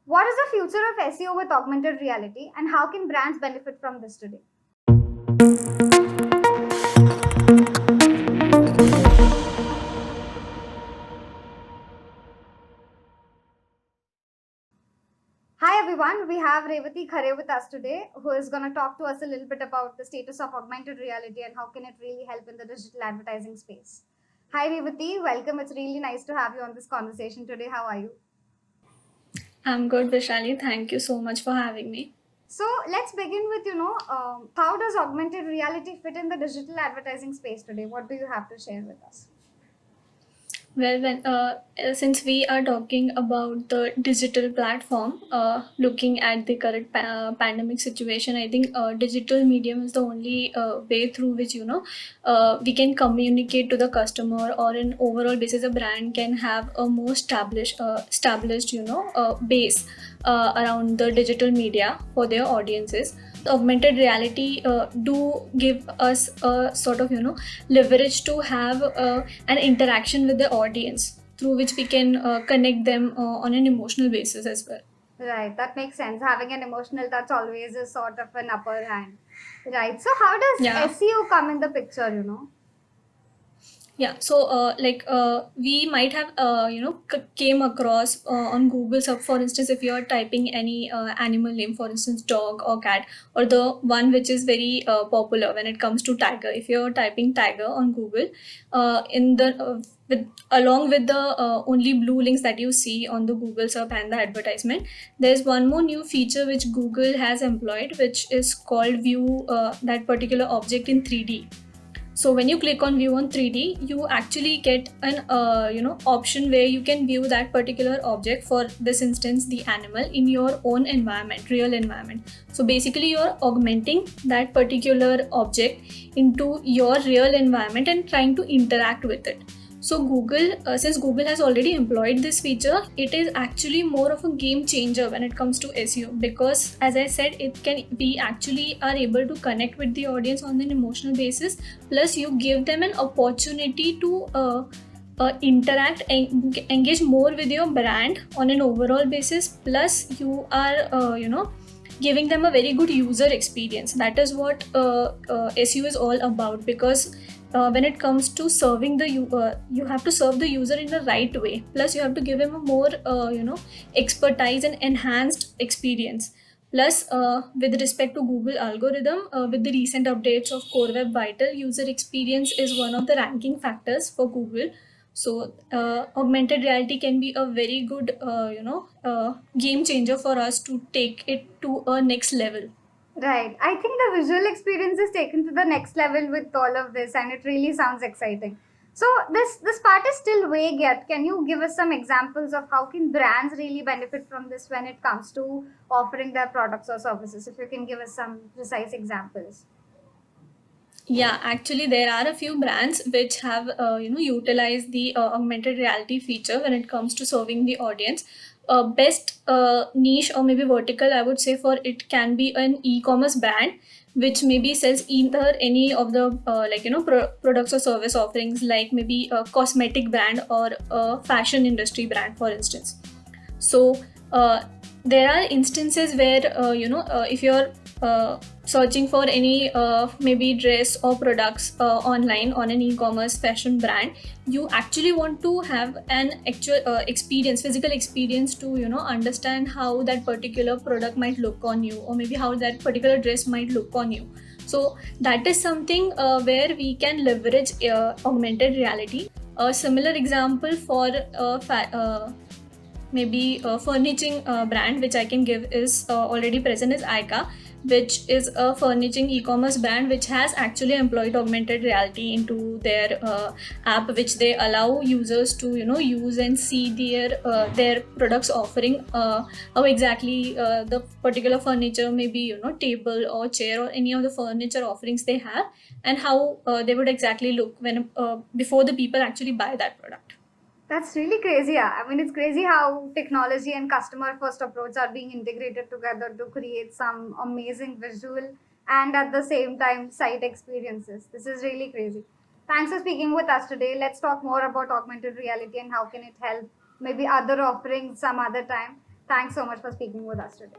What is the future of SEO with augmented reality, and how can brands benefit from this today? Hi everyone, we have Revati Khare with us today, who is going to talk to us a little bit about the status of augmented reality and how can it really help in the digital advertising space. Hi Revati, welcome. It's really nice to have you on this conversation today. How are you? I'm good, Vishali. Thank you so much for having me. So let's begin with how does augmented reality fit in the digital advertising space today? What do you have to share with us? Since we are talking about the digital platform, looking at the current pandemic situation, I think digital medium is the only way through which we can communicate to the customer, or in overall basis, a brand can have a more established base around the digital media for their audiences. Augmented reality do give us a sort of leverage to have an interaction with the audience through which we can connect them on an emotional basis as well. Right, that makes sense. Having an emotional touch always is sort of an upper hand. Right. So how does Yeah. SEO come in the picture? Yeah, so we might have came across on Google. So for instance, if you are typing any animal name, for instance, dog or cat, or the one which is very popular when it comes to tiger. If you are typing tiger on Google, in the with along with the only blue links that you see on the Google search and the advertisement, there's one more new feature which Google has employed, which is called view that particular object in 3D. So when you click on view on 3D, you actually get an option where you can view that particular object, for this instance the animal, in your own environment, real environment. So basically you're augmenting that particular object into your real environment and trying to interact with it. So since Google has already employed this feature, it is actually more of a game changer when it comes to SEO, because as I said, it can we actually are able to connect with the audience on an emotional basis. Plus, you give them an opportunity to interact and engage more with your brand on an overall basis. Plus, you are giving them a very good user experience. That is what SEO is all about, because when it comes to serving you have to serve the user in the right way. Plus you have to give him a more expertise and enhanced experience. Plus with respect to Google algorithm, with the recent updates of Core Web Vital, user experience is one of the ranking factors for Google. So augmented reality can be a very good game changer for us to take it to a next level. Right. I think the visual experience is taken to the next level with all of this, and it really sounds exciting. So this part is still vague yet. Can you give us some examples of how can brands really benefit from this when it comes to offering their products or services? If you can give us some precise examples. Yeah, actually, there are a few brands which have utilized the augmented reality feature when it comes to serving the audience. Best niche or maybe vertical, I would say, for it can be an e-commerce brand which maybe sells either any of the products or service offerings, like maybe a cosmetic brand or a fashion industry brand, for instance. So there are instances where if you're searching for any maybe dress or products online on an e-commerce fashion brand, you actually want to have an actual physical experience to understand how that particular product might look on you, or maybe how that particular dress might look on you. So that is something where we can leverage augmented reality. A similar example for maybe a furnishing brand which I can give is already present is Aika, which is a furnishing e-commerce brand which has actually employed augmented reality into their app, which they allow users to use and see their products offering, how exactly the particular furniture, maybe table or chair or any of the furniture offerings they have, and how they would exactly look when before the people actually buy that product. That's really crazy. Yeah. I mean, it's crazy how technology and customer first approach are being integrated together to create some amazing visual and at the same time site experiences. This is really crazy. Thanks for speaking with us today. Let's talk more about augmented reality and how can it help maybe other offerings some other time. Thanks so much for speaking with us today.